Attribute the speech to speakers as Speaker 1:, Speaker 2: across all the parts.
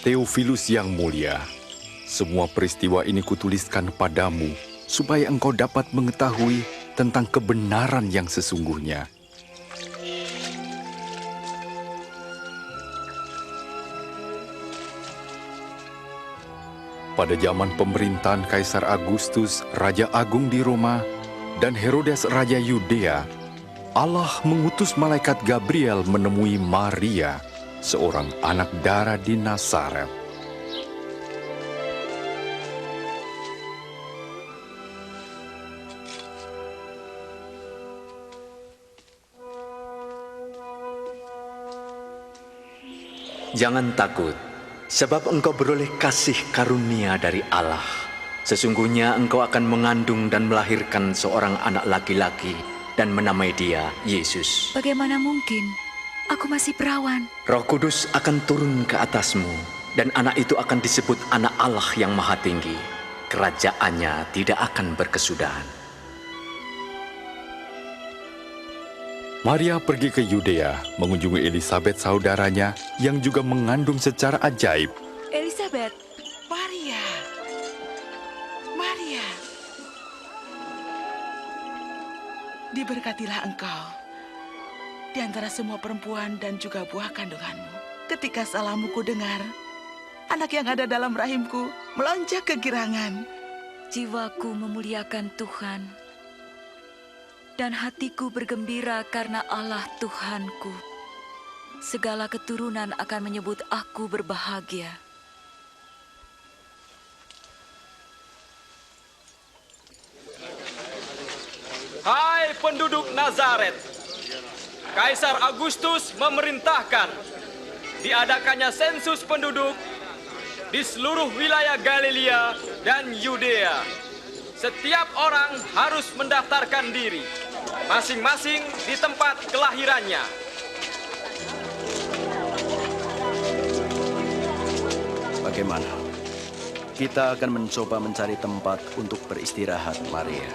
Speaker 1: Theophilus yang mulia, semua peristiwa ini kutuliskan padamu, supaya engkau dapat mengetahui tentang kebenaran yang sesungguhnya. Pada zaman pemerintahan Kaisar Agustus, Raja Agung di Roma, dan Herodes Raja Yudea, Allah mengutus malaikat Gabriel menemui Maria, seorang anak dara di Nazaret.
Speaker 2: Jangan takut, sebab engkau beroleh kasih karunia dari Allah. Sesungguhnya engkau akan mengandung dan melahirkan seorang anak laki-laki dan menamai dia Yesus.
Speaker 3: Bagaimana mungkin? Aku masih perawan.
Speaker 2: Roh Kudus akan turun ke atasmu, dan anak itu akan disebut Anak Allah yang Maha Tinggi. Kerajaannya tidak akan berkesudahan.
Speaker 1: Maria pergi ke Yudea, mengunjungi Elisabet saudaranya yang juga mengandung secara ajaib.
Speaker 3: Elisabet,
Speaker 4: Maria. Diberkatilah engkau di antara semua perempuan dan juga buah kandunganmu. Ketika salahmu ku dengar, anak yang ada dalam rahimku melonjak kegirangan.
Speaker 3: jiwaku memuliakan Tuhan, dan hatiku bergembira karena Allah Tuhanku. Segala keturunan akan menyebut aku berbahagia.
Speaker 5: Hai penduduk Nazaret, Kaisar Agustus memerintahkan diadakannya sensus penduduk di seluruh wilayah Galilea dan Yudea. Setiap orang harus mendaftarkan diri, masing-masing di tempat kelahirannya.
Speaker 6: Bagaimana? Kita akan mencoba mencari tempat untuk beristirahat, Maria.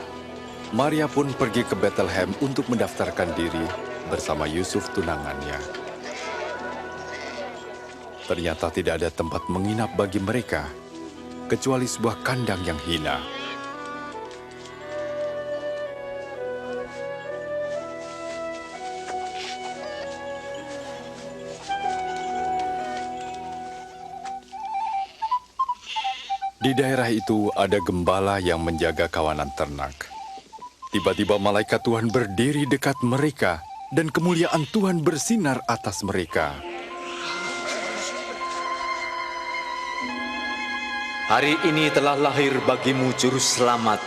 Speaker 1: Maria pun pergi ke Bethlehem untuk mendaftarkan diri bersama Yusuf tunangannya. Ternyata tidak ada tempat menginap bagi mereka, kecuali sebuah kandang yang hina. Di daerah itu ada gembala yang menjaga kawanan ternak. Tiba-tiba malaikat Tuhan berdiri dekat mereka, dan kemuliaan Tuhan bersinar atas mereka.
Speaker 2: Hari ini telah lahir bagimu Juru Selamat,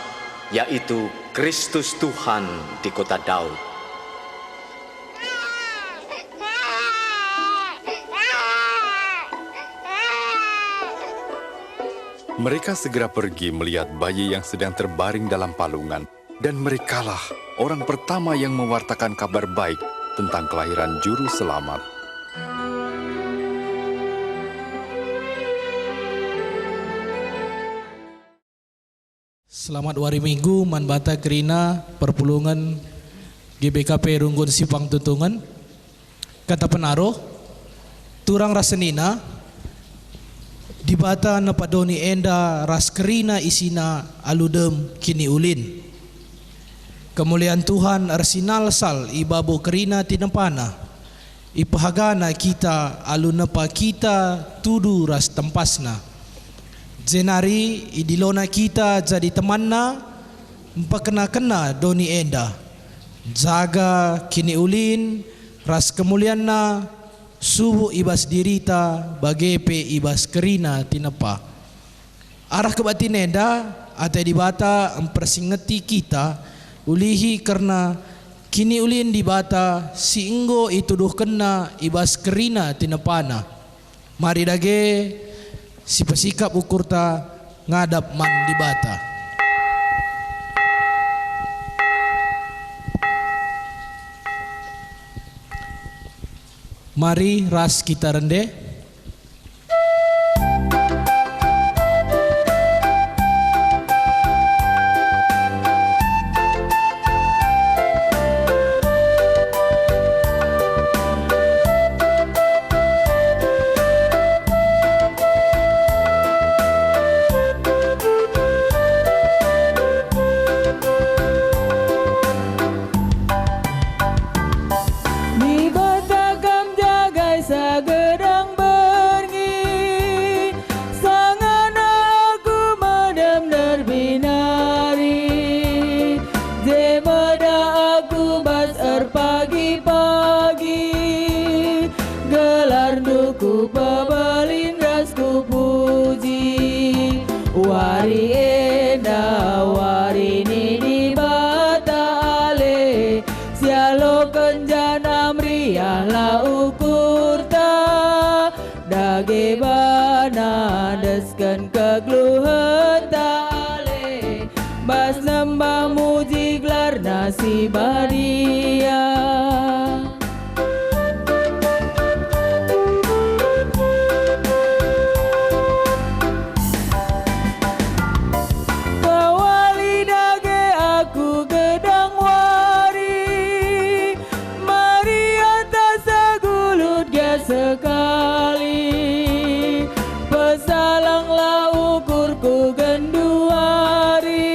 Speaker 2: yaitu Kristus Tuhan di kota Daud.
Speaker 1: Mereka segera pergi melihat bayi yang sedang terbaring dalam palungan, dan merekalah orang pertama yang mewartakan kabar baik tentang kelahiran Juru Selamat.
Speaker 7: Selamat hari Minggu, manbata kerina perpulungan GBKP Runggun Sipang Tuntungan. Kata penaruh, turang rasenina, dibata napadoni enda ras kerina isina aludem kini ulin. Kemuliaan Tuhan arsinal sal ibabo kerina tinempana. Ipahagana kita alu nepa kita tudu ras tempasna. Zenari idilona kita jadi temanna empakena-kena doni enda. Jaga kini ulin ras kemulianna subuh ibas dirita bagepe ibas kerina tinepa. Arah kebatin enda ate dibata empersingeti kita ulihi karena kini ulin dibata siinggo ituduh kena ibas kerina tinepana. Mari dage si pesikap ukurta ngadap man dibata. Mari ras kita rende.
Speaker 8: ku pebelin ras ku puji. Wari enda wari ni di bata ale, sialo kenjana meriah la ukur ta, dage bana desken kegluhen ta ale, bas nembah muji gelar nasi badia. Sekali pesalanglah ukurku genduari,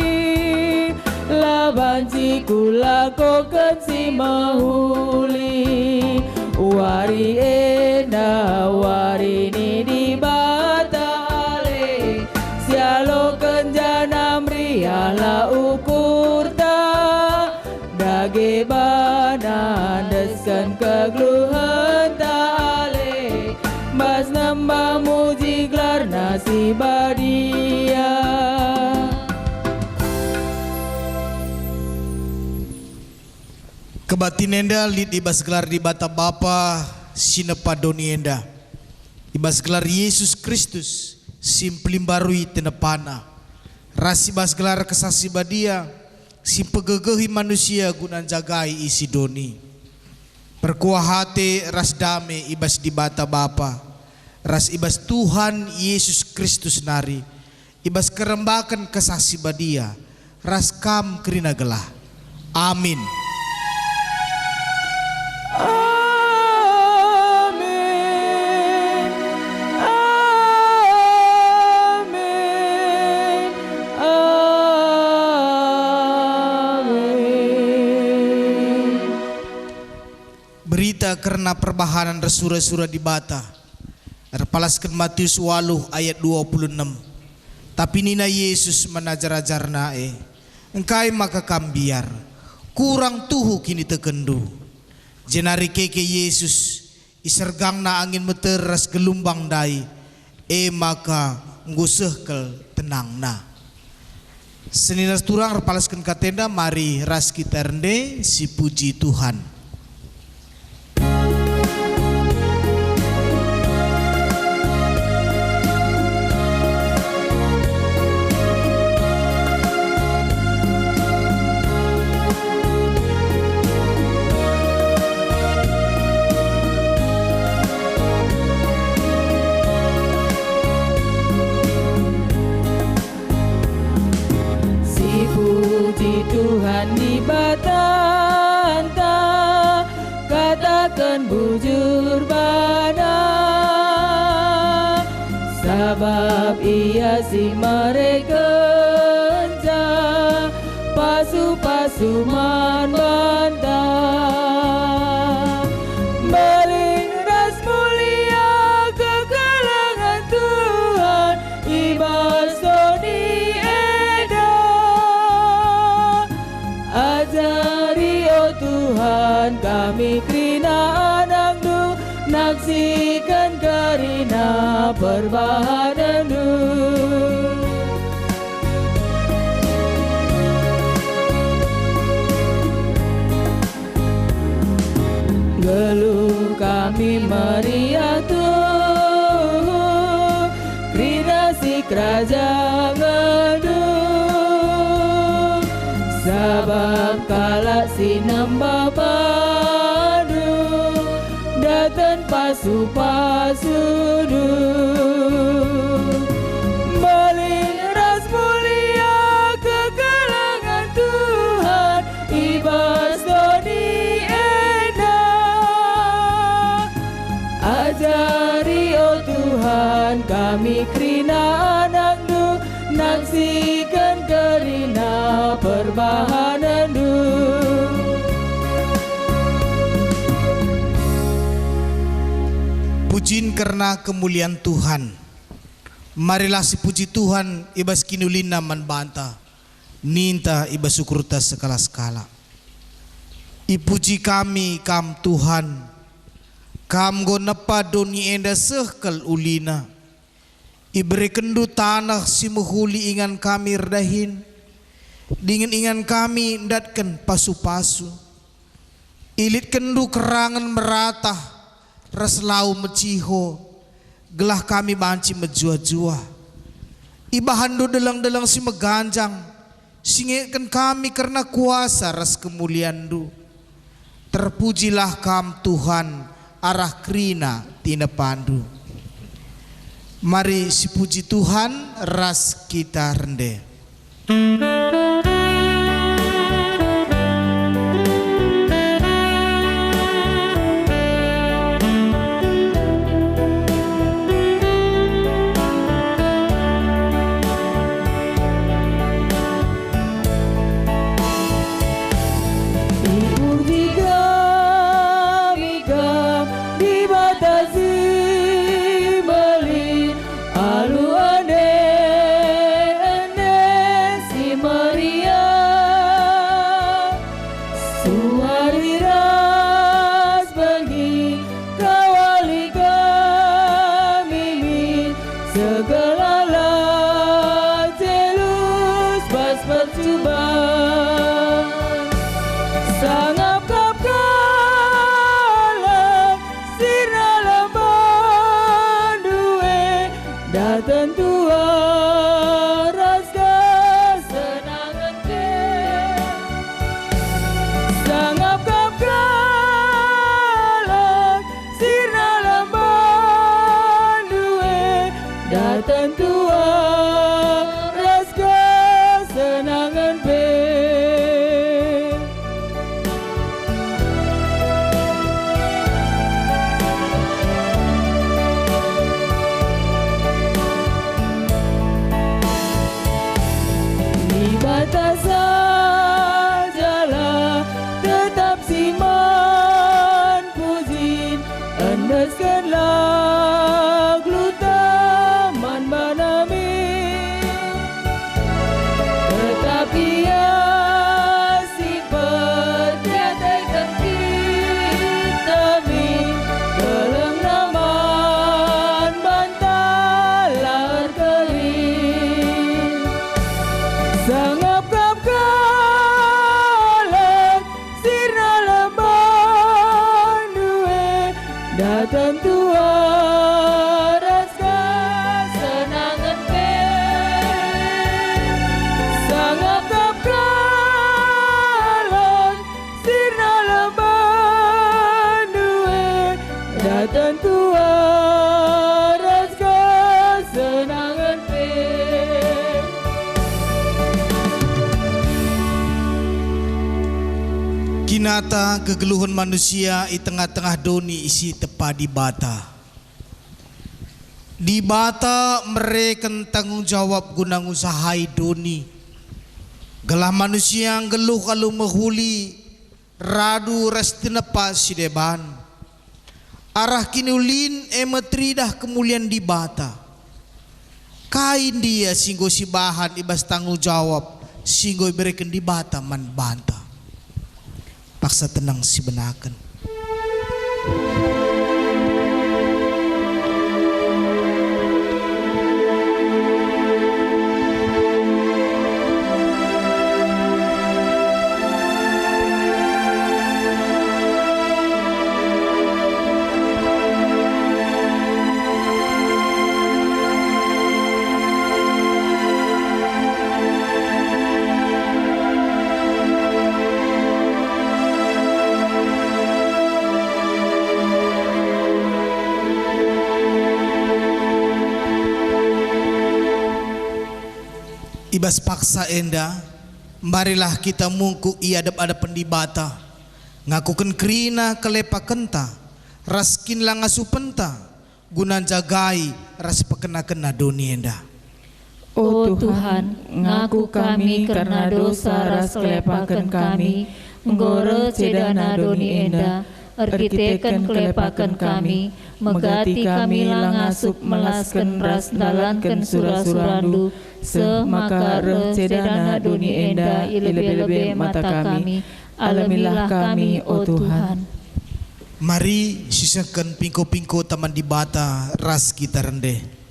Speaker 8: labanci kulakokan si mahuli. Wari enda wari ni di bata ale, sialo kenjana meriah la ukur ta, dage bana deskan kegluhen ta ale, mas nambah muji gelar nasi badia.
Speaker 7: Kebatin enda lid ibas gelar di bata Bapa sinepa doni enda. Ibas gelar Yesus Kristus simplim barui tenepana. Ras ibas gelar kesasi badia sim pegegehi manusia gunan jagai isi doni. Perkuah hati ras dame ibas di bata Bapa. Ras ibas Tuhan Yesus Kristus nari. Ibas kerembakan kesasi badia. Ras kam kerina gelah. Amin.
Speaker 8: Amin, amin, amin.
Speaker 7: Berita karena perbahanan resura-sura di bata. Terpalaskan Matius 8 ayat 26. Tapi nina Yesus menajar-ajar nae, engkai maka kambiar, kurang tuhu kini tekendu. Jenari keke Yesus isergang na angin meteras gelumbang dai, maka ngusehkel tenang na. Seninas turang repalaskan katenda, mari ras kita rende si puji Tuhan.
Speaker 8: Tuhan di batanta, katakan bujur bana, sabab ia si mereka pasu-pasu man bantah. Beling ras mulia kegelangan Tuhan, ibas doni ajari oh Tuhan kami kerina anakmu, naksikan karina perbahananmu. Geluh kami meriah Tuhan, kerina si kerajaan sabab kalak si nambah padu, datang pasu-pasu du. Beling ras mulia kegelangan Tuhan, ibas doni enak. Ajari oh Tuhan kami kerina anakmu, naksikan kerina perbahananmu.
Speaker 7: Pujiin karena kemuliaan Tuhan. Marilah si puji Tuhan ibas kinulina man banta, ninta ibas syukurta sekala-sekala. Ipuji kami kam Tuhan, Kam go napa doni enda sehkal ulina. Iberi kendu tanah si muhuli ingan kami redahin. Dingin ingan kami ndatkan pasu-pasu. Ilit kendu kerangan meratah. Raslau meciho. Gelah kami banci menjua-jua. Ibahandu delang-delang si meganjang. Singitkan kami karena kuasa ras kemuliandu. Terpujilah kam Tuhan arah krina tina pandu. Mari si puji Tuhan ras kita rende. Kinata kegeluhan manusia di tengah-tengah doni isi tepa di bata. Di bata mereka tanggung jawab guna ngusahai doni. Gelah manusia yang geluh kalau menghuli radu restinepa si deban. Arah kinulin emetridah kemulian di bata. Kain dia singgo si bahan ibas tanggung jawab singgo berikan di bata man banta. Paksa tenang si benakan. Ibas paksa enda, marilah kita mungku iadap-adapan di bata, ngakukan krina kelepa kenta, raskin langasu penta, guna jagai ras pekena-kena doni enda.
Speaker 8: Oh Tuhan, ngaku kami karena dosa ras kelepakan kami, menggoro cedana doni enda, erkiteken kelepakan kami, megati kami langasup melasken ras dalanken surah-surandu, semakare cedana doni enda ilebe-lebe mata kami, alamilah kami, oh Tuhan.
Speaker 7: Mari sisakan pingko-pingko taman di bata ras kita rendeh.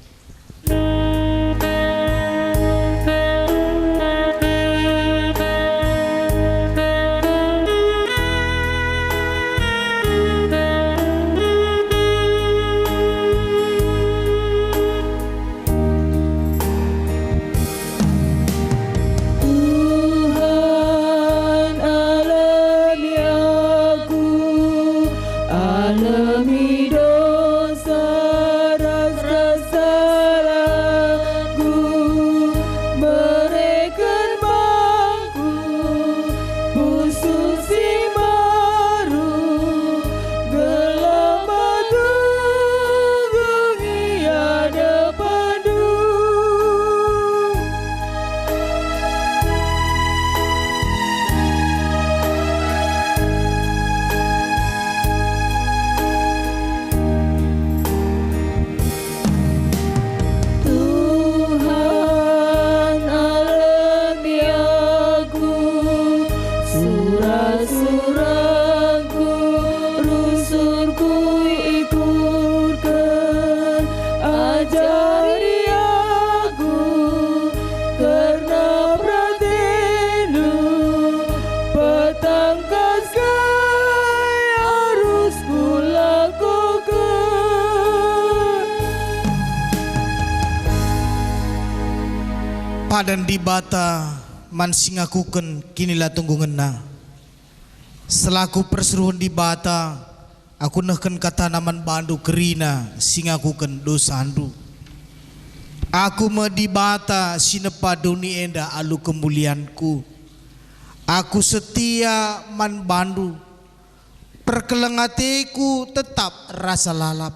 Speaker 7: Padan di bata man singakuken kinilah tunggu ngena. Selaku perseruan di bata aku nehken kata naman bandu kerina singakuken dosandu. Aku me di bata sinepa doni enda alu kemulianku. Aku setia man bandu perkelengateku tetap rasa lalap.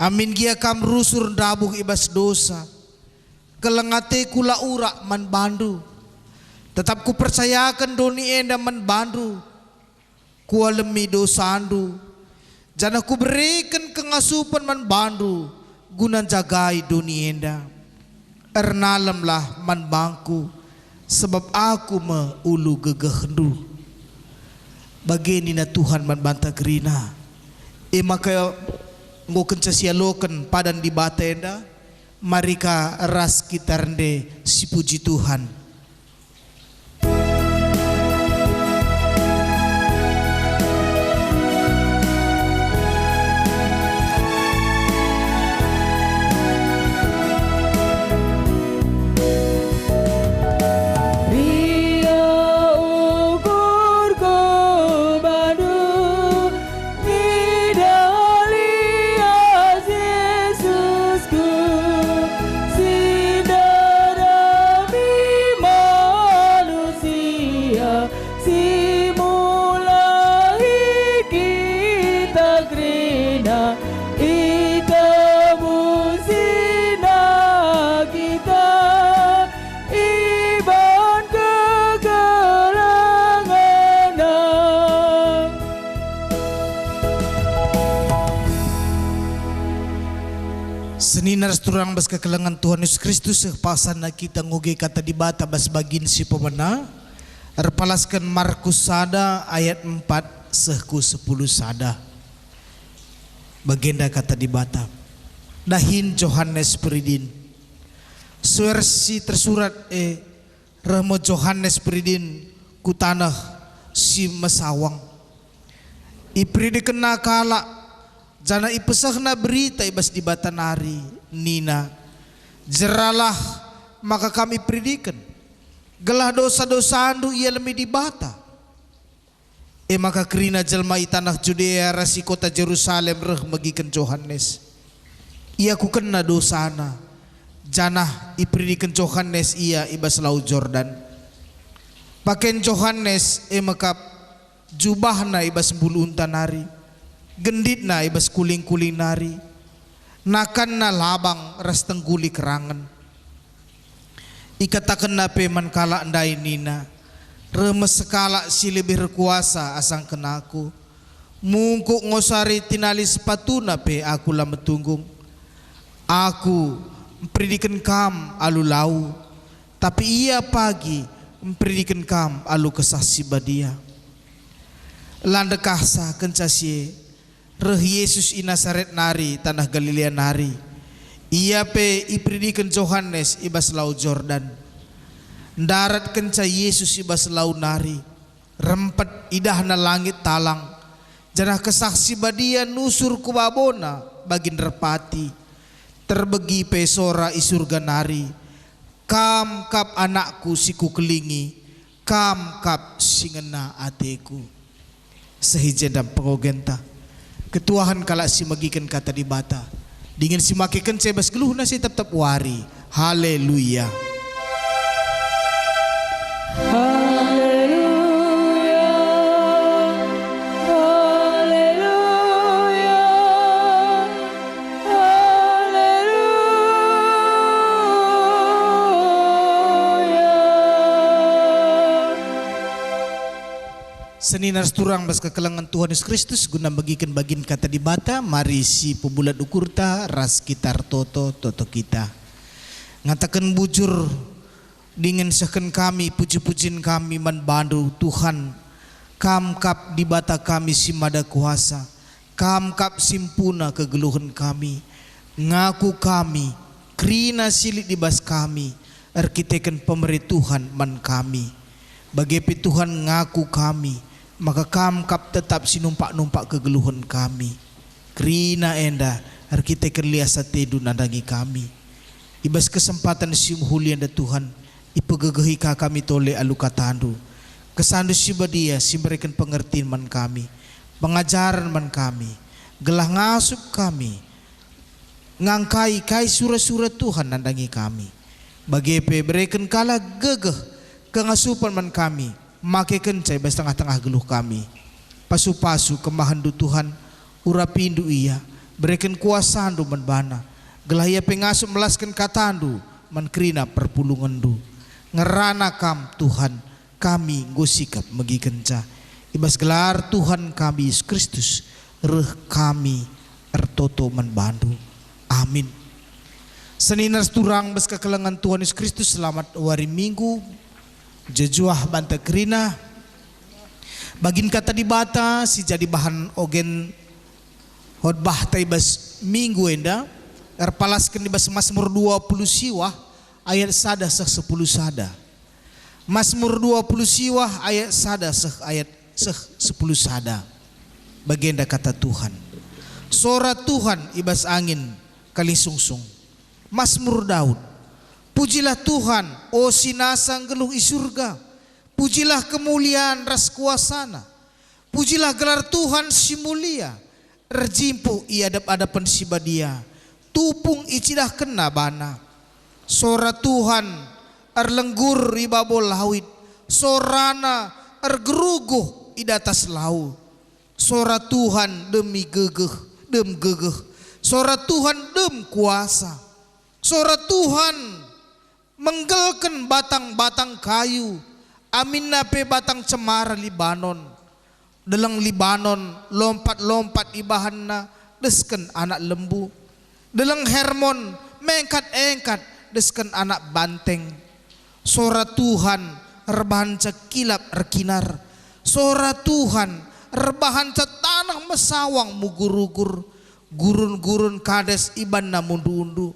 Speaker 7: Amin gia kam rusur dabuh ibas dosa. Kelengate kula urak man bandu, tetap ku percayakan doni enda man bandu, ku alemi dosandu, jana ku berikan kengasupan man bandu, guna jagai doni enda, ernalemlah man bangku, sebab aku me ulu gegehendu, bageni na Tuhan man banta gerina, maka ngoken casialoken padan di bata enda. Marika ras kita rende si puji Tuhan. Seninar turang bas kekelengan Tuhan Yesus Kristus sepasana kita ngoge kata di bata bas bagin si pemena erpalaskan Markus sada ayat 4 sehku 10 sada bagenda kata di bata dahin Johannes Peridin suersi tersurat remo Johannes Peridin ku tanah si mesawang ipridi kena kala jana ipesahna berita ibas di batanari nina jeralah maka kami predikan gelah dosa-dosa andu ia lemi di bata maka kerina jelma tanah Judea rasi kota Jerusalem reh magikan Johannes ia ku kena dosana jana ipredikan Johannes ia ibas laut Jordan paken Johannes maka jubahna ibas bulu untanari gendit na ibas kuling-kuling nari nakan na labang ras tengguli kerangan ikatakan na peman kala andai nina remes sekala si lebih berkuasa asang kenaku mungkuk ngosari tinali sepatu na pe aku lah metunggung aku mempredikan kam alu lau tapi ia pagi mempredikan kam alu kesaksi badia landekah sah kencasie reh Yesus i Nasaret nari tanah Galilea nari. Ia pe ipridiken Johannes ibas lau Jordan. Darat kenca Yesus ibas lau nari. Rempet idahna langit talang. Janah kesaksi badia nusur kubabona bagin repati. Terbegi pesora isurga nari. Kam kap anakku siku kelingi. Kam kap singena ateku. Sehijendam pengogenta. Ketuahan kalak si magikan kata di bata. Dingin si makikan sebas geluh nasi tetap wari. Haleluya. Seninar turang bas kekelangan Tuhan Yesus Kristus guna bagikan bagin kata di bata. Mari si pebulat ukurta ras kitar toto kita ngatakan bujur dingin seken kami puji-pujin kami man bandu Tuhan. Kam kap di bata kami si mada kuasa. Kam kap simpuna kegeluhan kami. Ngaku kami krina silik di bas kami. Arkiteken pemerintah Tuhan man kami. Bagepi Tuhan ngaku kami. Maka kam kap tetap sinumpak-numpak kegeluhan kami. Krina enda kita kerliasa tedu nadangi kami. Ibas kesempatan sium hulian da Tuhan. Ipegegehi kami tole aluka tandu. Kesandu si badia si berikan pengertian man kami. Pengajaran man kami. Gelah ngasup kami. Ngangkai kai surat-surat Tuhan nadangi kami. Bagepe berikan kala gegeh kengasupan man kami. Make kencai bas tengah-tengah geluh kami. Pasu-pasu kemahandu Tuhan. Urapindu iya. Berikan kuasa andu menbana. Gelah ia pengasup melaskan katandu. Menkrina perpulungandu. Ngerana kam Tuhan. Kami gosikap megi kenca. Ibas gelar Tuhan kami Yesus Kristus. Reh kami ertoto menbandu. Amin. Seninar turang bas kekelangan Tuhan Yesus Kristus. Selamat hari Minggu. Jejuah banta kerina bagin kata di bata si jadi bahan ogen khotbah taibas minggu enda erpalaskan di bas Mazmur 20 siwah ayat sada seh 10 sada. Mazmur 20 siwah ayat sada seh ayat seh 10 sada. Bagenda kata Tuhan. Sora Tuhan ibas angin kali sungsung. Mazmur Daud. Pujilah Tuhan, oh sinasang geluh i surga. Pujilah kemuliaan ras kuasana. Pujilah gelar Tuhan si mulia. Erjimpuh i adap-adapan si badia. Tupung icidah kena bana. Sora Tuhan erlenggur i babol lawit. Sorana ergeruguh i datas lau. Sora Tuhan demi gegeh, dem gegeh. Sora Tuhan dem kuasa. Sora Tuhan menggelken batang-batang kayu. Amin nape batang cemara Libanon. Delang Libanon lompat-lompat ibahanna desken anak lembu. Delang Hermon mengkat-engkat desken anak banteng. Sora Tuhan rebahan kilap erkinar. Sora Tuhan rebahan tanah mesawang mugur-ugur. Gurun-gurun kades iban na mundu-undu.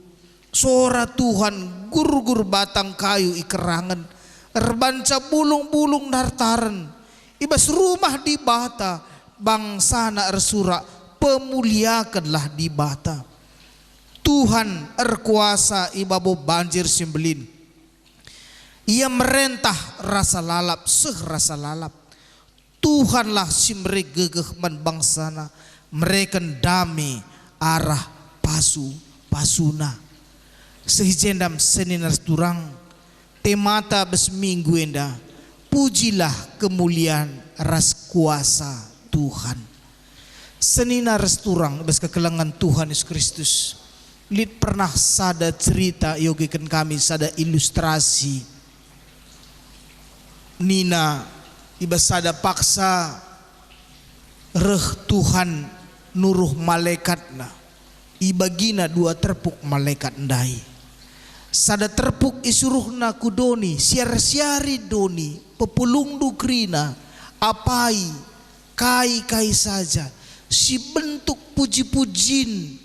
Speaker 7: Sora Tuhan gur-gur batang kayu ikerangan. Erbanca bulung-bulung dartaran. Ibas rumah di bata. Bangsana ersura pemuliakanlah di bata. Tuhan erkuasa ibabo banjir simbelin. Ia merentah rasa lalap seh rasa lalap. Tuhanlah simre gegeh man bangsana. Mereka damai arah pasu-pasuna. Sehijendam seninar turang temata besminggu enda. Pujilah kemuliaan ras kuasa Tuhan. Seninar turang bes kekelangan Tuhan Yesus Kristus. Lid pernah sada cerita yogikan kami sada ilustrasi. Nina ibas sada paksa reh Tuhan nuruh malaikatna. Ibagina dua terpuk malaikat ndai. Sada terpuk isuruhna ku doni siar-siari doni pepulung dukrina apai kai saja si bentuk puji-pujin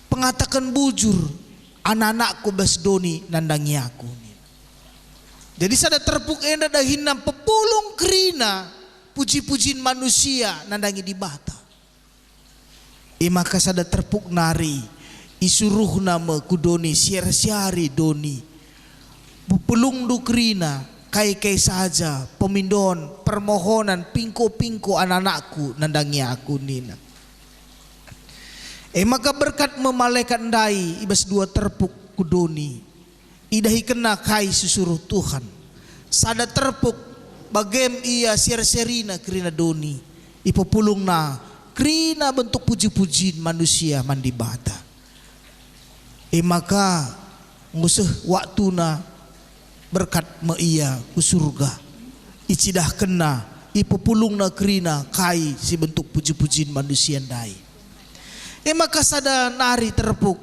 Speaker 7: pengatakan bujur anak-anakku basdoni nandangi aku. Jadi sada terpuk enda dahinam pepulung kerina puji-pujin manusia nandangi di bata. Maka sada terpuk nari isuruh nama kudoni siar-siari doni pepulung dukrina kai saja pemindon permohonan pingko anak-anakku nandangi aku nina. Maka berkat memalaikat ndai ibas dua terpuk kudoni idahi kena kai susuruh Tuhan sada terpuk bagem ia siar-siarina kerina doni ipopulung na kerina bentuk puji-pujiin manusia mandi bata. Maka ngusah waktu na berkat me ia ku surga icidah kena ipopulung na kerina kai si bentuk puji-pujiin manusia ndai. Maka sada nari terpuk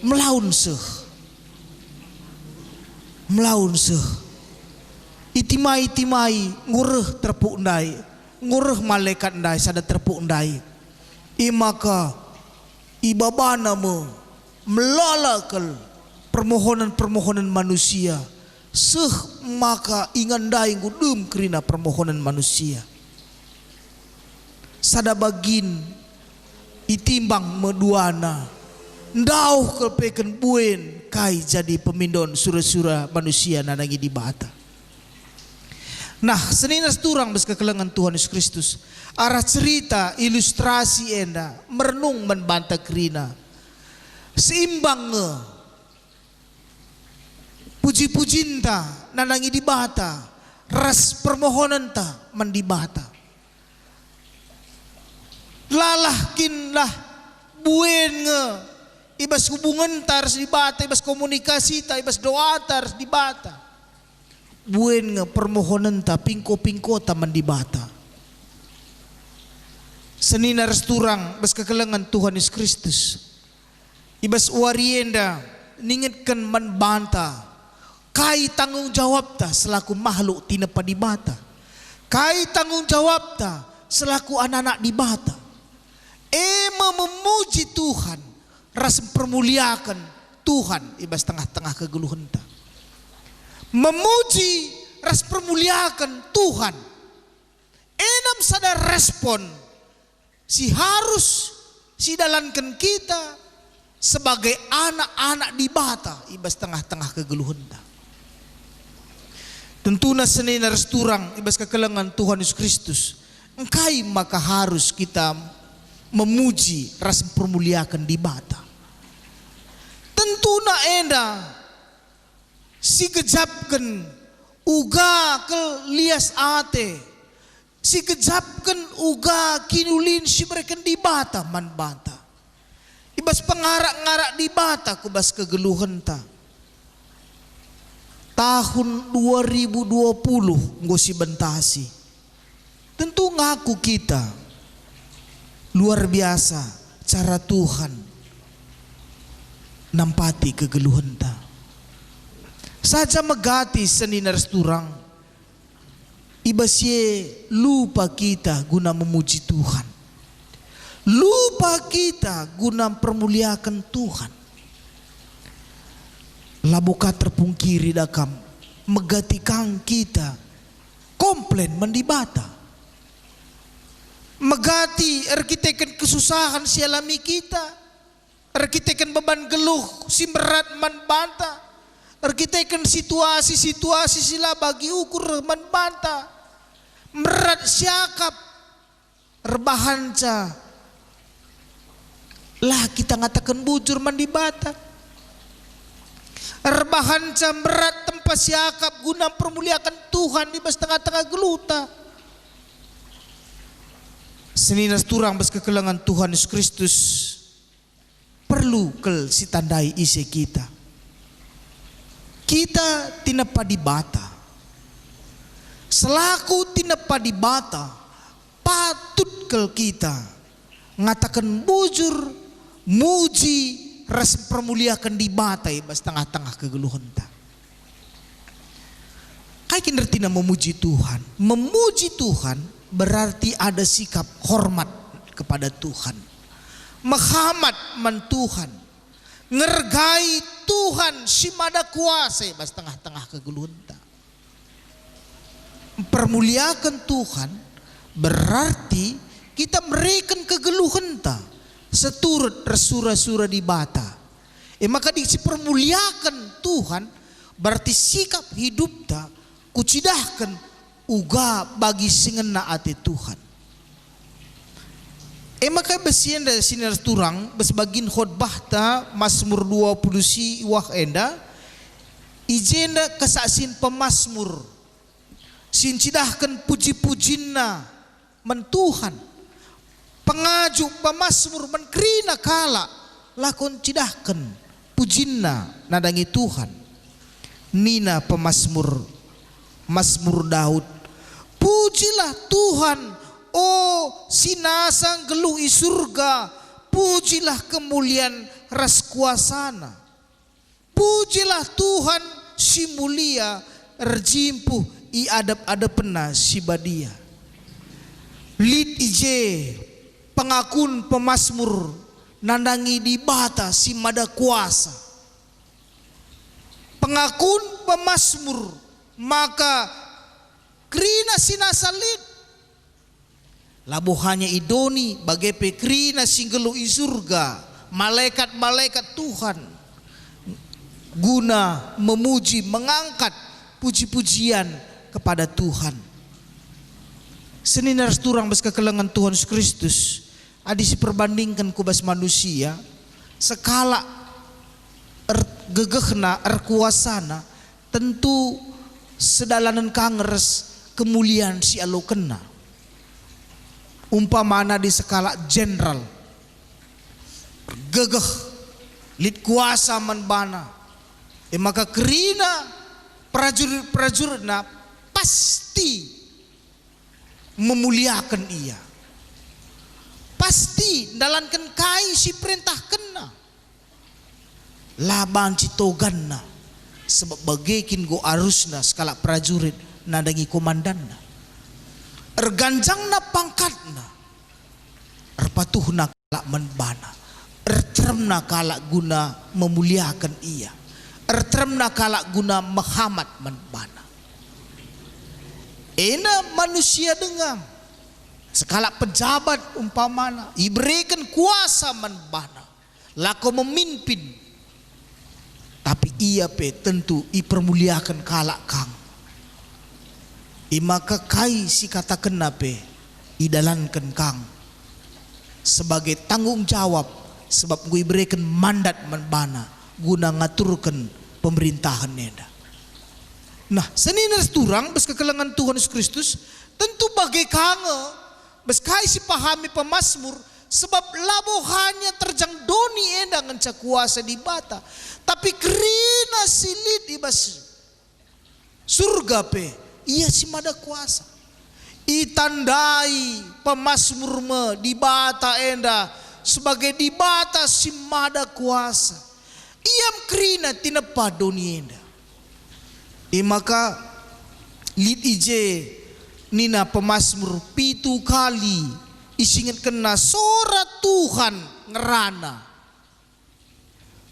Speaker 7: melaun seh itimai ngureh terpuk ndai ngureh malaikat ndai sada terpuk ndai. Maka ibabana me melalakal permohonan manusia seh maka ingan ndai ngudum kerina permohonan manusia. Sada bagin itimbang meduana ndauh kepeken buen kai jadi pemindon sura-sura manusia nanangi di bata. Nah seninas turang bes kekelengan Tuhan Yesus Kristus arah cerita ilustrasi enda merenung membantah kerina seimbang puji-pujinta nanangi di bata ras permohonan ta mendibata lalah kinlah buen ibas hubungan tars di bata ibas komunikasi ta ibas doa tars di bata buen permohonan ta pingko ta mendibata. Senina resturang bas kekelengan Tuhan Yesus Kristus ibas warienda ningetkan membanta kai tanggung jawab ta selaku makhluk tinapa di bata kai tanggung jawab ta selaku anak-anak di bata. Memuji Tuhan rasa permuliakan Tuhan ibas tengah-tengah kegeluhan ta memuji rasa permuliakan Tuhan enam sadar respon si harus si dalankan kita sebagai anak-anak di bata ibas tengah-tengah kegeluhan ta. Tentunya senina resturang ibas kekelengan Tuhan Yesus Kristus engkai maka harus kita memuji rasa permuliakan di bata. Tentu na enda si kejapkan uga ke lias ate si kejapkan uga kinulin si mereka di bata man bata ibas pengarak-ngarak di bata kubas kegeluhan ta tahun 2020 ngosi bentasi tentu ngaku kita luar biasa cara Tuhan nampati kegeluhan ta saja megati senina resturang ibas ye lupa kita guna memuji Tuhan lupa kita guna permuliakan Tuhan labuka terpungkiri dakam megatikan kita komplain mendibata megati arkiteken kesusahan si alami kita arkiteken beban geluh si berat man banta arkiteken situasi sila bagi ukur man banta merat siakap rebahanca lah kita ngatakan bujur man dibata rebahanca merat tempat siakap guna permuliakan Tuhan di tengah-tengah geluta. Seninas turang bas kekelengan Tuhan Yesus Kristus perlu kel si tandai isi kita. Kita tinapa di bata. Selaku tinapa di bata patut kel kita ngatakan bujur muji ras permuliakan di bata bas tengah-tengah kegeluhan ta. Kai artinya memuji Tuhan. Memuji Tuhan berarti ada sikap hormat kepada Tuhan. Menghamat man Tuhan. Ngergai Tuhan si mada kuasa bas tengah-tengah kegulunta. Permuliakan Tuhan berarti kita mereken kegeluhenta seturut resura-sura di bata. Maka diksi permuliakan Tuhan berarti sikap hidup ta kucidahkan uga bagi singena ati Tuhan. Maka besian dari sinar turang besbagin khotbah ta Mazmur 20 si iwah enda ijenda kesasin pemasmur sincidahkan puji-pujinna men Tuhan. Pengaju pemasmur menkrina kala lakon cidahkan pujinna nadangi Tuhan. Nina pemasmur Mazmur Daud, pujilah Tuhan, oh sinasang geluh i surga, pujilah kemuliaan ras kuasana. Pujilah Tuhan si mulia, erjimpuh i adap-adapena si badia. Lid ije pengakun pemasmur nandangi di bata si mada kuasa. Pengakun pemasmur maka krina sinasalit labuhanya idoni bagai pekrina singgelu i surga malaikat-malaikat Tuhan guna memuji mengangkat puji-pujian kepada Tuhan. Seninar turang bes kekelengan Tuhan Yesus Kristus adisi perbandingkan kubas manusia sekala gegehna kuasana tentu sedalanan kangres kemuliaan si alo kena. Umpamana di skala jenderal gegeh lid kuasa menbana. Maka kerina prajurit-prajuritna pasti memuliakan ia. Pasti dalankan kai si perintah kena. Laban citoganna sebab bagaikin go arusna skala prajurit nadangi komandanna. Erganjangna pangkatna. Erpatuhna kala menbana. Ertremna kala guna memuliakan ia. Ertremna kala guna menghamat menbana. Ena manusia dengang skala pejabat umpamana diberikan kuasa menbana. Lako memimpin. Tapi ia pe tentu ipermuliakan kalak kang. Maka kai si kata kena pe idalankan kang sebagai tanggung jawab sebab gue berikan mandat menbana guna ngaturkan pemerintahan neda. Nah seninar turang bes kekelengan Tuhan Yesus Kristus tentu bagai kange bes kai si pahami pemasmur sebab labo hanya terjang doni enda ngenca kuasa di bata. Tapi kerina silit ibas surga pe ia si mada kuasa. Itandai pemasmur me di bata enda sebagai di bata si mada kuasa. Iam kerina tinepa doni enda. Maka lit ije nina pemasmur 7 kali isingin kena sora Tuhan ngerana.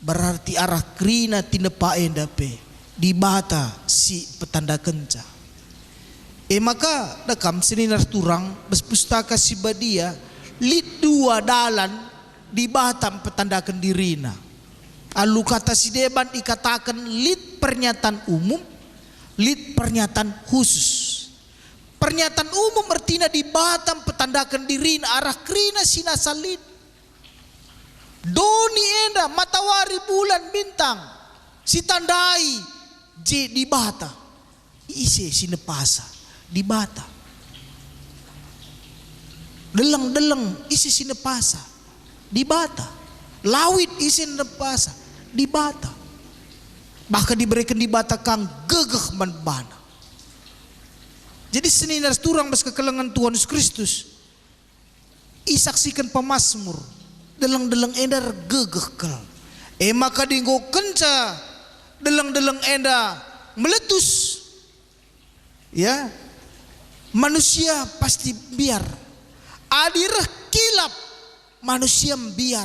Speaker 7: Berarti arah krina tinepa enda pe di bata si petanda kenca. Maka dakam seninar turang bes pustaka si badia lit 2 dalan di batam petandakan dirina. Alu kata si deban dikatakan lit pernyataan umum, lit pernyataan khusus. Pernyataan umum artinya di batam petandakan dirina arah krina sinasalit. Doni enda matahari bulan bintang si tandai je di bata ise sinepasa di bata deleng isi sinepasa di bata lawit isi sinepasa di bata bahkan diberikan di bata kang gegeh menbana. Jadi seninar turang bes kekelengan Tuhan Yesus Kristus isaksikan pemasmur deleng-deleng enda gegeh kel. Maka dinggo kenca deleng-deleng enda meletus Ya, manusia pasti biar. Adi reh kilap manusia biar.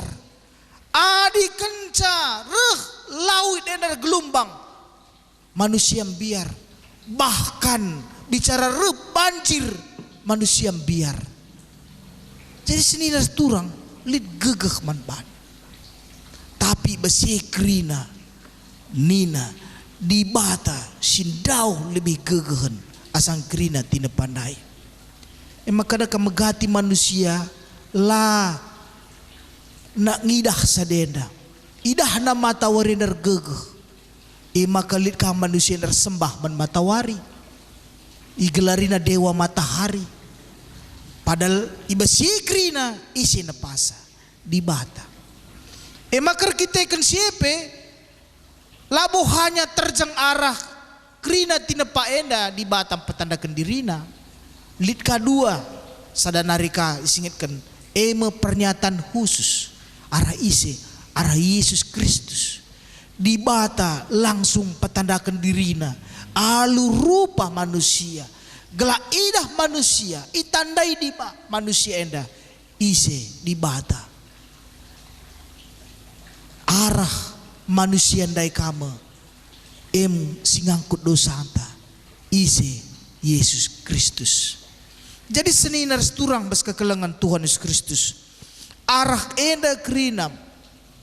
Speaker 7: Adi kenca reh laut dan gelombang manusia biar. Bahkan bicara reh banjir manusia biar. Jadi seninas turang lid gegeh manban. Tapi besi krina nina di bata sindau lebih gegehen asang krina tina pandai. Maka kada megati manusia la nak ngidah sadenda. Idah na matawari ner gegeh. Maka lid ka manusia ner sembah man matawari. Igelarina dewa matahari. Padahal iba sikrina isi nepasa di bata. Makar kita kan siepe labo hanya terjang arah krina tina paenda di batam petanda kendirina. Lid kadua sadanarika isingitkan pernyataan khusus arah isi arah Yesus Kristus di bata langsung petandakan dirina alu rupa manusia gelak idah manusia itandai di manusia enda isi di bata arah manusia ndai kama singangkut dosa anta isi Yesus Kristus. Jadi seninar seturang bas kekelengan Tuhan Yesus Kristus arah enda kerinam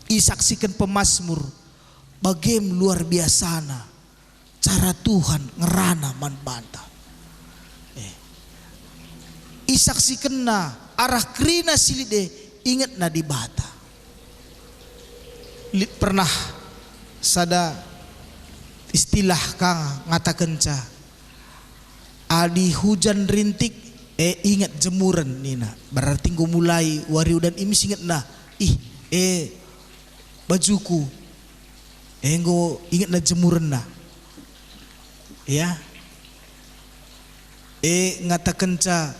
Speaker 7: isaksikan pemazmur bagem luar biasana cara Tuhan ngerana man banta. Isaksikan na arah krina silide ingat na di bata. Lit pernah sada istilah kang ngatakan ca adi hujan rintik ingat jemuran nina berarti gue mulai wariu dan imis ingat na bajuku gue ingat na jemuran na ya ngatakan ca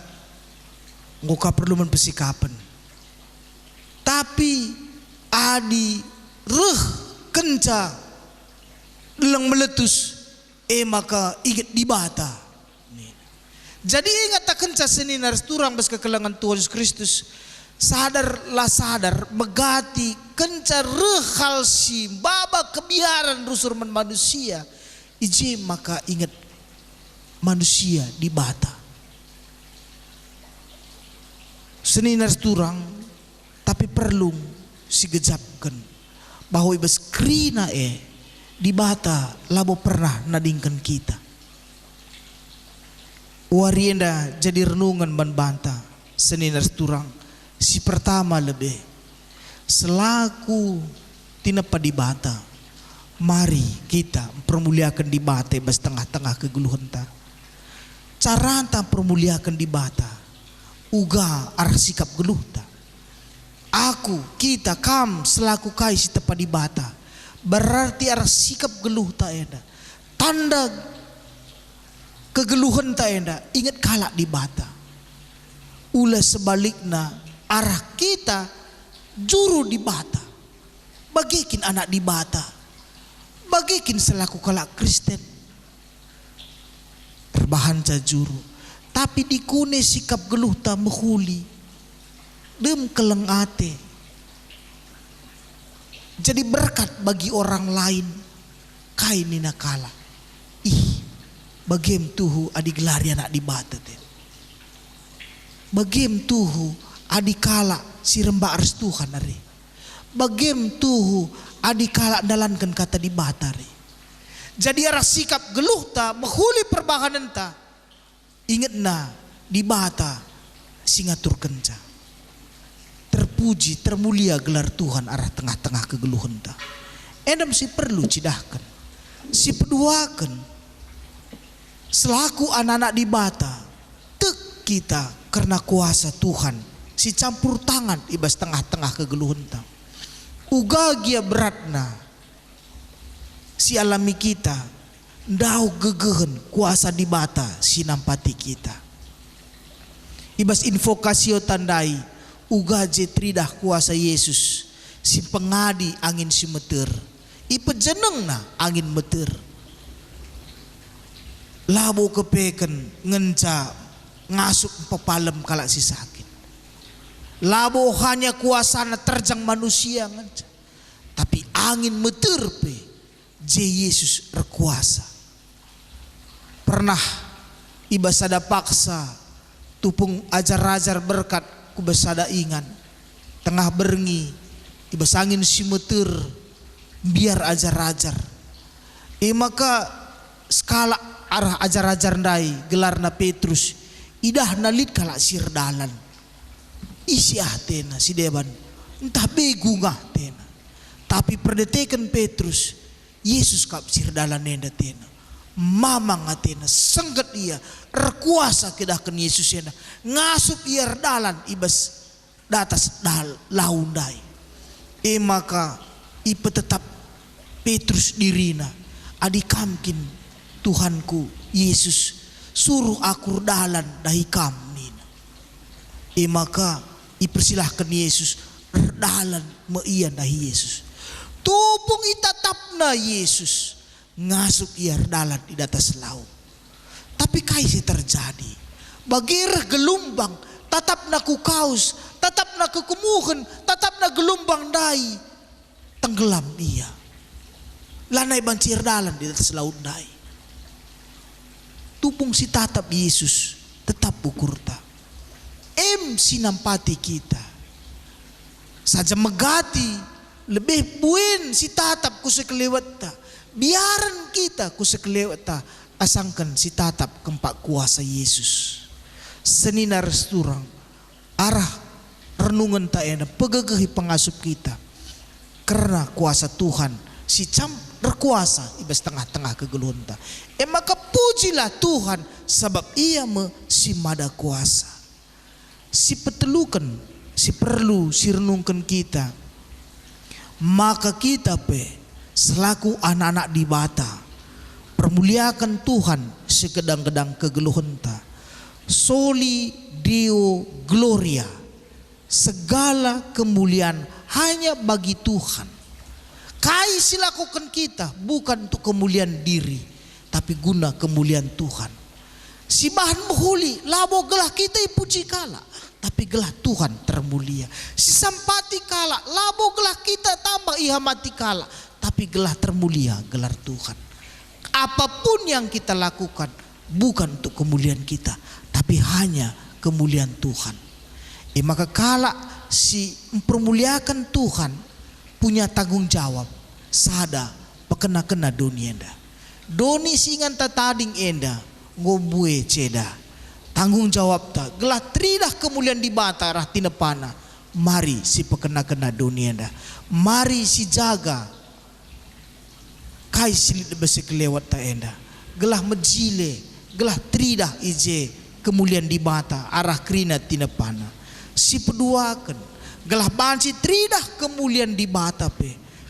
Speaker 7: gue perlu persikapan tapi adi reh kenca lang meletus maka ingat di bata. Jadi ingat tak kenca seninar turang bas kekelangan Tuhan Yesus Kristus sadar megati kenca rehal si baba kebiaran rusur manusia ije maka ingat manusia di bata. Seninar turang tapi perlu si gejapkan bahwa ibas krina di bata labo pernah nadingkan kita. Warienda jadi renungan ban banta seninar turang si pertama lebih selaku tinapa di bata mari kita permuliakan di bata bas tengah-tengah kegeluhan ta cara ta permuliakan di bata uga arah sikap geluh ta aku kita kam selaku kai si tepa di bata berarti arah sikap geluh ta enda tanda kegeluhan ta enda ingat kalak di bata ulah sebaliknya arah kita juru di bata bagikin anak di bata bagikin selaku kalak Kristen terbahan ca juru tapi dikune sikap geluh ta mehuli dem kelengate jadi berkat bagi orang lain kai nina kala bagem tuhu adik gelari anak di bata bagem tuhu adik kala si rembak res Tuhan ari bagem tuhu adik kala dalankan kata di bata ari jadi arah sikap geluh ta menghuli perbahanan ta ingat na di bata singatur kenca terpuji termulia gelar Tuhan arah tengah-tengah kegeluhan ta endam si perlu cidahkan si peduakan selaku anak-anak di bata tek kita karena kuasa Tuhan si campur tangan ibas tengah-tengah kegeluhan ta uga gia beratna si alami kita ndau gegehen kuasa di bata si nampati kita ibas invokasio tandai uga je tridah kuasa Yesus si pengadi angin si meter ipe jeneng na angin meter labo kepeken ngenca ngasup pepalem kalak si sakit. Labo hanya kuasana terjang manusia ngenca, tapi angin meterpe je Yesus berkuasa. Pernah ibasada paksa tupung ajar-ajar berkat kubasada ingan tengah berengi ibas angin si meter biar ajar-ajar. Maka skala arah ajar-ajar ndai gelarna Petrus idah nalit kalak sirdalan isi atena si deban entah begu tena, tapi perdetekan Petrus Yesus kap sirdalan nenda tena mamang atena sengget ia rekuasa kedahkan Yesus ena ngasup ia dalan ibas datas laundai. Maka ipe tetap Petrus dirina adi kamkin Tuhanku Yesus suruh aku dalan dahi kamnina. Maka ipersilahkan Yesus dalan meian dahi Yesus. Tupung itatapna Yesus ngasuk ia dalan di atas laut. Tapi kaisi terjadi bagir gelombang tatap naku kaus, tatap naku kumuhen, tatap na gelombang dai tenggelam ia. Lanai bancir dalan di atas laut dai. Tupung si tatap Yesus tetap bukurta. Sinampati kita. Saja megati lebih buen si tatap ku sekelewat ta. Biaran kita ku sekelewat ta asangkan si tatap kempak kuasa Yesus. Seninar resturang arah renungan ta ena pegegehi pengasup kita. Karena kuasa Tuhan si cam berkuasa ibas tengah-tengah kegeluhan ta. Maka pujilah Tuhan sebab ia si mada kuasa. Si petelukan, si perlu si renungkan kita. Maka kita selaku anak-anak di bata permuliakan Tuhan sekedang-kedang kegeluhan ta. Soli Deo Gloria, segala kemuliaan hanya bagi Tuhan. Kai silakukan kita bukan untuk kemuliaan diri, tapi guna kemuliaan Tuhan. Si bahan menghuli labo gelah kita ipuji kala, tapi gelah Tuhan termulia. Si sampati kala labo gelah kita tambah ihamati kala, tapi gelah termulia gelar Tuhan. Apapun yang kita lakukan bukan untuk kemuliaan kita, tapi hanya kemuliaan Tuhan. Maka kala si mempermuliakan Tuhan punya tanggung jawab. Sada pekena-kena doni enda. Doni singan tatading enda ngobue ceda. Tanggung jawab ta gelah tridah kemuliaan di bata rah tinepana. Mari si pekena-kena doni enda. Mari si jaga kai silit besi kelewat ta enda. Gelah mejile, gelah tridah ije kemuliaan di bata arah krina tinepana. Si peduakan gelah banci tridah kemuliaan di bata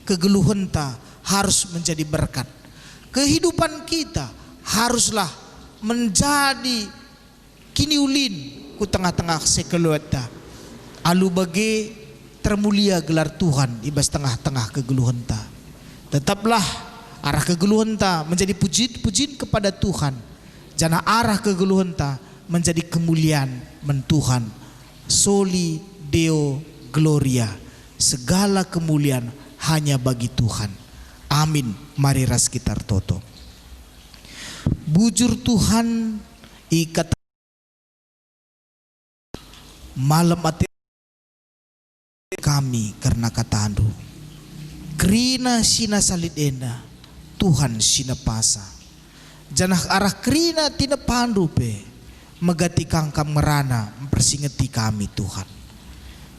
Speaker 7: kegeluhan ta harus menjadi berkat. Kehidupan kita haruslah menjadi kiniulin ku tengah-tengah sekelueta. Alu bagi termulia gelar Tuhan ibas tengah-tengah kegeluhan ta. Tetaplah arah kegeluhan ta menjadi pujian kepada Tuhan. Jana arah kegeluhan ta menjadi kemuliaan men Tuhan. Soli Deo Gloria, segala kemuliaan hanya bagi Tuhan. Amin. Mari ras kita toto. Bujur Tuhan ikat malam ati kami karena kata andu. Krina sina salit enda Tuhan sina pasa. Janah arah krina tina pandu megati kangkam merana mempersingeti kami Tuhan.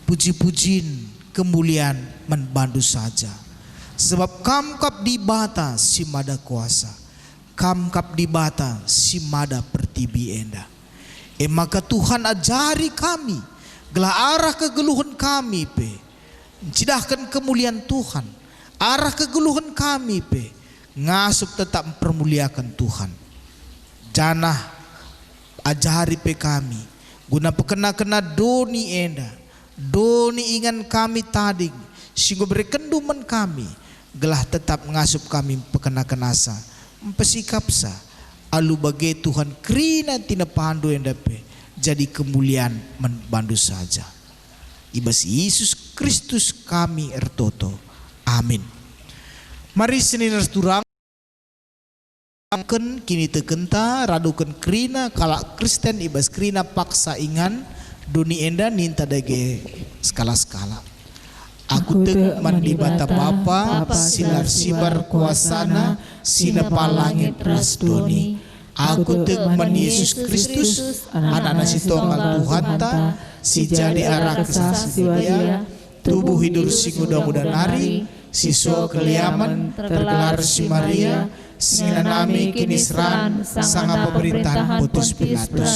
Speaker 7: Puji-pujiin kemuliaan membantu saja. Sebab kamkap di bata si mada kuasa, kamkap di bata si mada pertibi enda. Maka Tuhan ajari kami gelah arah kegeluhan kami cidahkan kemuliaan Tuhan. Arah kegeluhan kami ngasup tetap mempermuliakan Tuhan. Janah ajari kami guna pekena-kena doni enda. Doni ingan kami tading sehingga beri kenduman kami gelah tetap ngasup kami pekena kenasa mempesikapsa alu bagai Tuhan kerina tina pandu endape jadi kemuliaan membantu saja. Ibas Yesus Kristus kami ertoto. Amin. Mari Senin turang kini tekenta radukan kerina kalak Kristen ibas kerina paksa ingan duni enda ninta dage skala-skala. Aku tek mandi bata Bapa silar sibar kuasana sinapa langit ras doni. Aku tek mandi Yesus Kristus anak si tonggal Tuhan ta si jadi arah kesasi dia tubuh hidur si muda-muda nari si so keliaman tergelar si Maria sina nami kini seran sanga pemerintahan Pontius Pilatus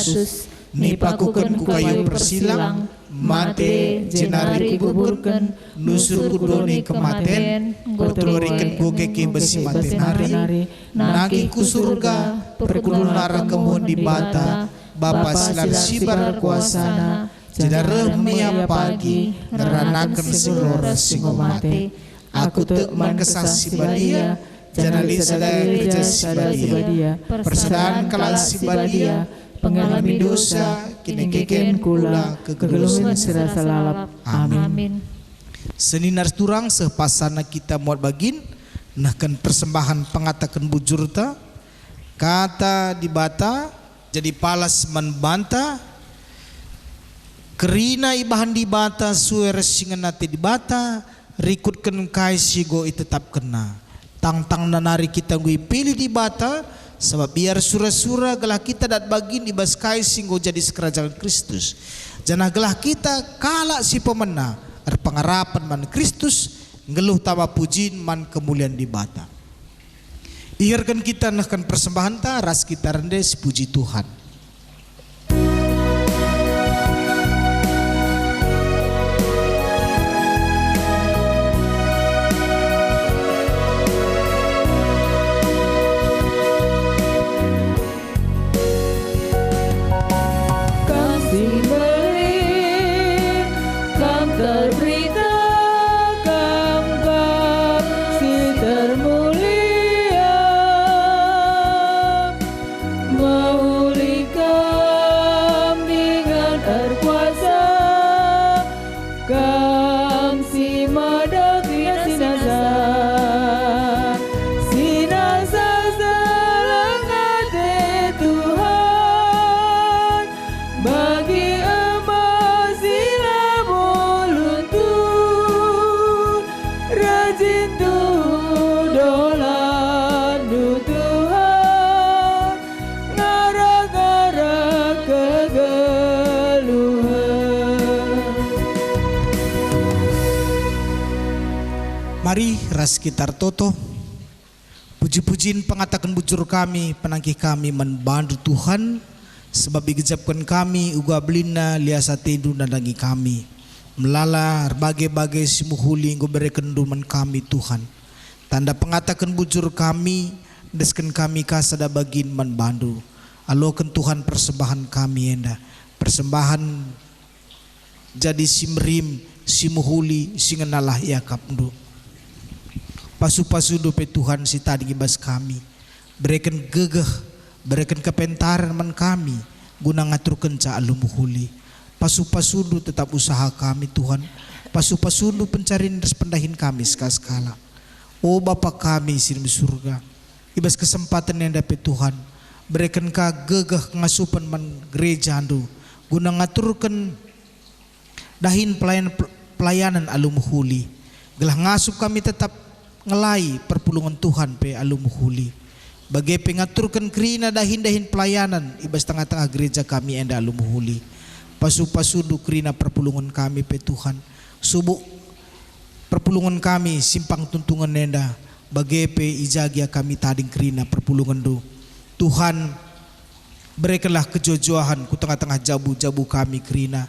Speaker 7: nipakukan ku kayu persilang mate jenari kuburkan nusur kudoni kematen kutulurikan ku keke besi mate nari nagi ku surga perkulunara kemuhun di bata Bapa silar sibar kuasana jedareh mia pagi ngeranakan silora singomate aku tek mangkesasi badia janali sadaya kerja si badia persedaan kalah si badia pengalami dosa kini keken kula kegelusan serasa lalap. Amin. Senin turang sepasana kita muat bagin nahkan persembahan pengatakan bujurta kata dibata jadi palas membanta kerina ibahan dibata suer singenati dibata rikutkan kai sigo tetap kena tang nanari kita gue pilih dibata sebab biar sura-sura gelah kita dat bagin ibas kai singgo jadi sekerajaan Kristus janah gelah kita kalak si pemena pengarapan man Kristus ngeluh tawa pujin man kemuliaan dibata iharkan kita nahkan persembahan ta ras kita rendes puji Tuhan. Mari ras sekitar toto puji-pujiin pengatakan bujur kami penangkih kami membantu Tuhan sebab digejapkan kami uga belina liasa tindu nadangi kami melala bagai-bagai simuhuli engkau berikan duman kami Tuhan tanda pengatakan bujur kami desken kami kasada bagin membantu alokan Tuhan persembahan kami enda persembahan jadi simrim simuhuli singenalah ya kapndu pasu-pasu dope Tuhan si tadi gibas kami berikan gegeh berikan kepentaran man kami guna ngaturkan ca alumuhuli pasu-pasudu tetap usaha kami Tuhan pasu-pasudu pencarian dan pendahin kami sekala-sekala oh Bapa kami sini di surga ibas kesempatan yang dapat Tuhan berikan ka gegeh ngasupan man gereja andu guna ngaturkan dahin pelayanan alumuhuli gelah ngasup kami tetap ngelai perpulungan Tuhan pe alumuhuli bagai pengaturkan kerina dahin pelayanan ibas tengah-tengah gereja kami enda alumuhuli pasu-pasudu kerina perpulungan kami pe Tuhan subuh perpulungan kami simpang tuntungan enda bagai pe ijagia kami tading kerina perpulungan do Tuhan berikanlah kejojohan ku tengah-tengah jabu-jabu kami kerina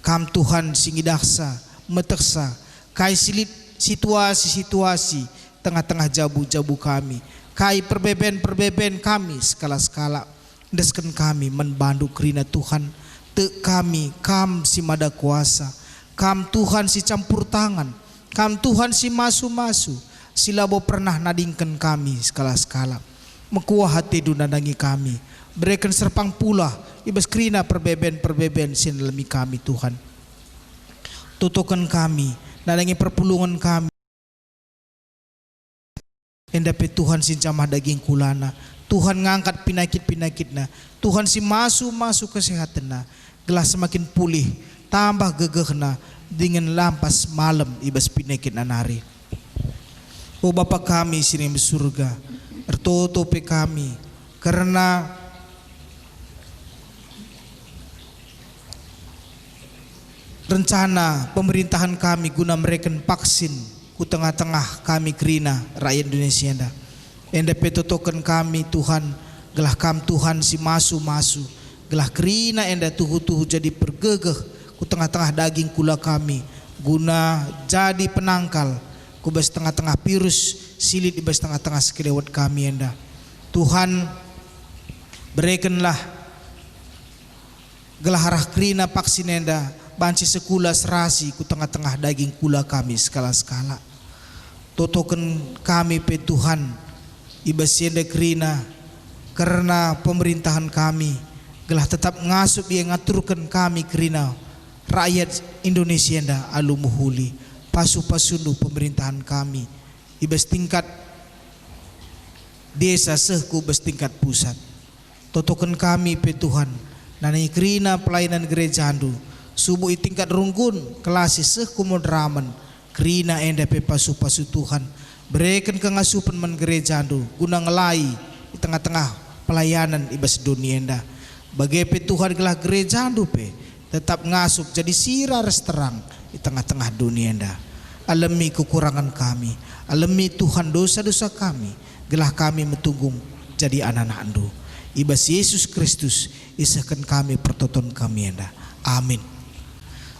Speaker 7: kam Tuhan singidaksa meteksa kai silit situasi-situasi tengah-tengah jabu-jabu kami kai perbeben kami skala-skala desken kami membantu kerina Tuhan te kami kam si mada kuasa kam Tuhan si campur tangan kam Tuhan si masu-masu silabo pernah nadingkan kami skala-skala mekuah hati dunanangi kami. Berikan serpang pula ibas kerina perbeben sinalami kami Tuhan. Tutukan kami, nanangi perpulungan kami. Endape Tuhan si jamah daging kulana. Tuhan ngangkat pinakit-pinakitna. Tuhan si masuk kesehatanna. Gelas semakin pulih, tambah gegehna dengan lampas malam ibas pinakit nanari. Oh Bapa kami sini di surga, ertotope kami karena rencana pemerintahan kami guna mereken vaksin ku tengah-tengah kami kerina rakyat Indonesia enda petotokan kami Tuhan gelah kam Tuhan si masu gelah kerina enda tuhu jadi pergegeh ku tengah-tengah daging kula kami guna jadi penangkal ku bas tengah-tengah virus silit di bas tengah-tengah sekelewat kami enda Tuhan berikanlah gelah harah kerina vaksin enda banci sekula serasi ku tengah-tengah daging kula kami skala-skala. Totokan kami pe Tuhan ibas enda kerina karena pemerintahan kami gelah tetap ngasup yang ngaturkan kami kerina rakyat Indonesia enda alu muhuli pasu-pasundu pemerintahan kami ibas tingkat desa sehku bas tingkat pusat. Totokan kami pe Tuhan nanai kerina pelayanan gereja andu subuh tingkat rungkun kelasi sehkumod ramen kerina enda pe pasu-pasu Tuhan berikan kengasupan men gereja andu guna ngelai di tengah-tengah pelayanan ibas dunia enda bagai pe Tuhan gelah gereja andu pe tetap ngasup jadi sira terang di tengah-tengah dunia enda alami kekurangan kami alami Tuhan dosa-dosa kami gelah kami metunggung jadi anak-anak andu ibas Yesus Kristus isahkan kami pertonton kami enda amin.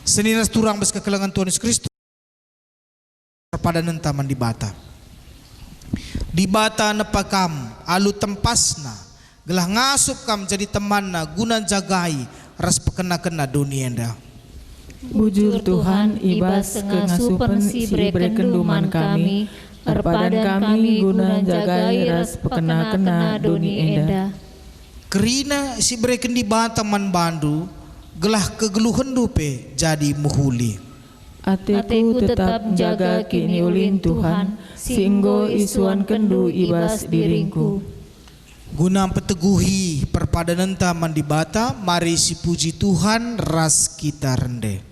Speaker 7: Seninas turang bes kekelangan Tuhan Yesus Kristus pada nentaman di bata nepakam alu tempasna gelah ngasup kam jadi temanna guna jagai ras pekena-kena dunia enda.
Speaker 8: Bujur Tuhan ibas kengasupan si berikan duman kami arpadan kami guna jagai ras pekena-kena dunia enda.
Speaker 7: Kerina si berikan di bata man bandu gelah kegeluhan dupe jadi muhuli.
Speaker 8: Ateku tetap jaga kini ulin Tuhan, singgo isuan kendu ibas diringku.
Speaker 7: Guna peteguhi perpadanan taman di bata, mari si puji Tuhan ras kita rende.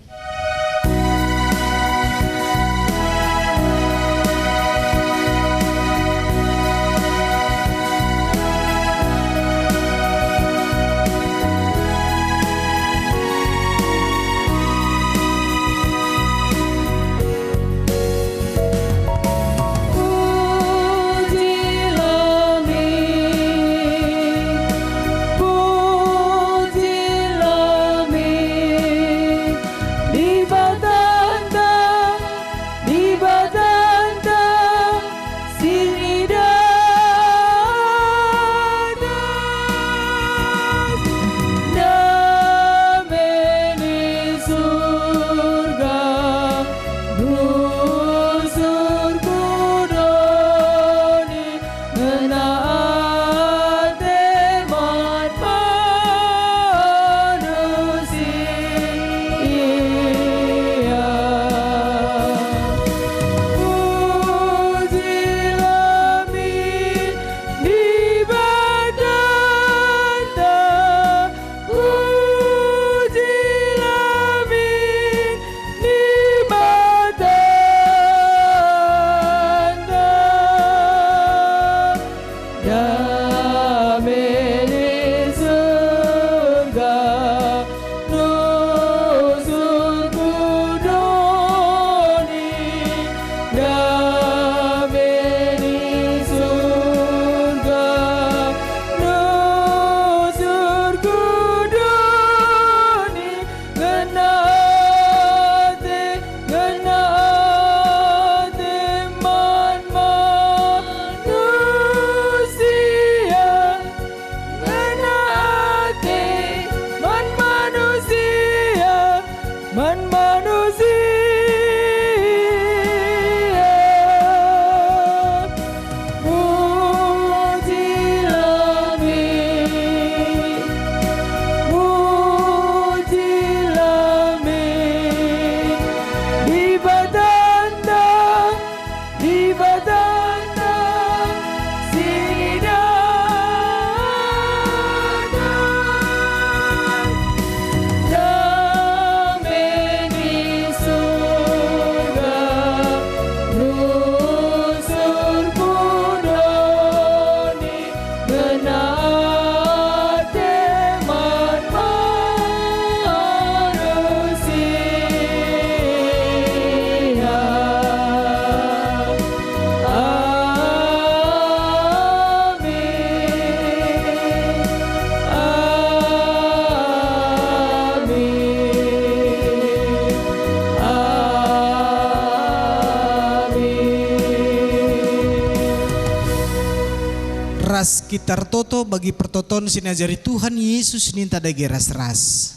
Speaker 7: sekitar toto bagi pertoton sinajari Tuhan Yesus ninta dagi ras-ras.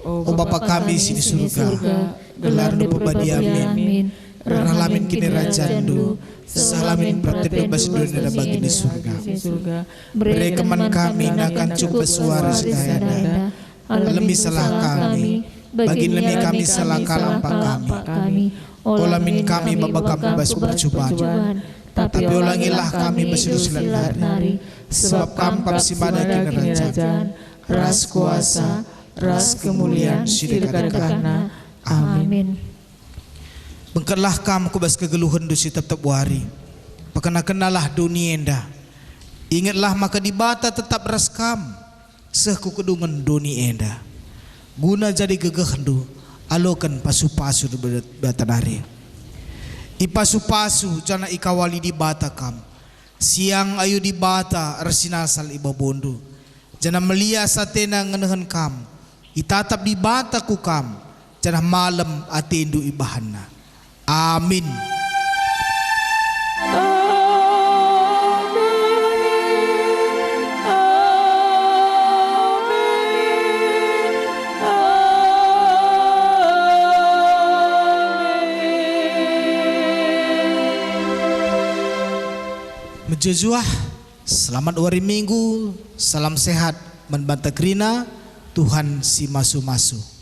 Speaker 7: O Bapa kami sini surga, gelar nu pabadiamin, ralamin kini rajandu, salamin praten bebas dunia bagi di surga. Beri keman kami nakan cukup suara sedayana, alami salah kami, bagi lemi kami salah kalampa kami, olamin kami babak kami bebas percobaan, tapi ulangilah kami bersilusilan hari, sebab kampap si mana kini rajan, ras kuasa, ras kemuliaan sidikadakana. Amin. Bengkatlah kamu kubas kegeluhan dusi tetap wari. Pakena-kenalah dunia endah. Ingatlah maka di bata tetap ras kam. Sehku kedungan dunia endah. Guna jadi gegehendu. Alokan pasu-pasu di bata nari. Ipasu-pasu jana ikawali di bata kam. Siang ayu di bata arsinasal iba bondu. Jana melia satena ngenehan kam. Itatap di bata ku kam. Jana malam atindu ibahana. Amin. Menjejuah, selamat hari Minggu, salam sehat, menbantah kerina, Tuhan si masu-masu.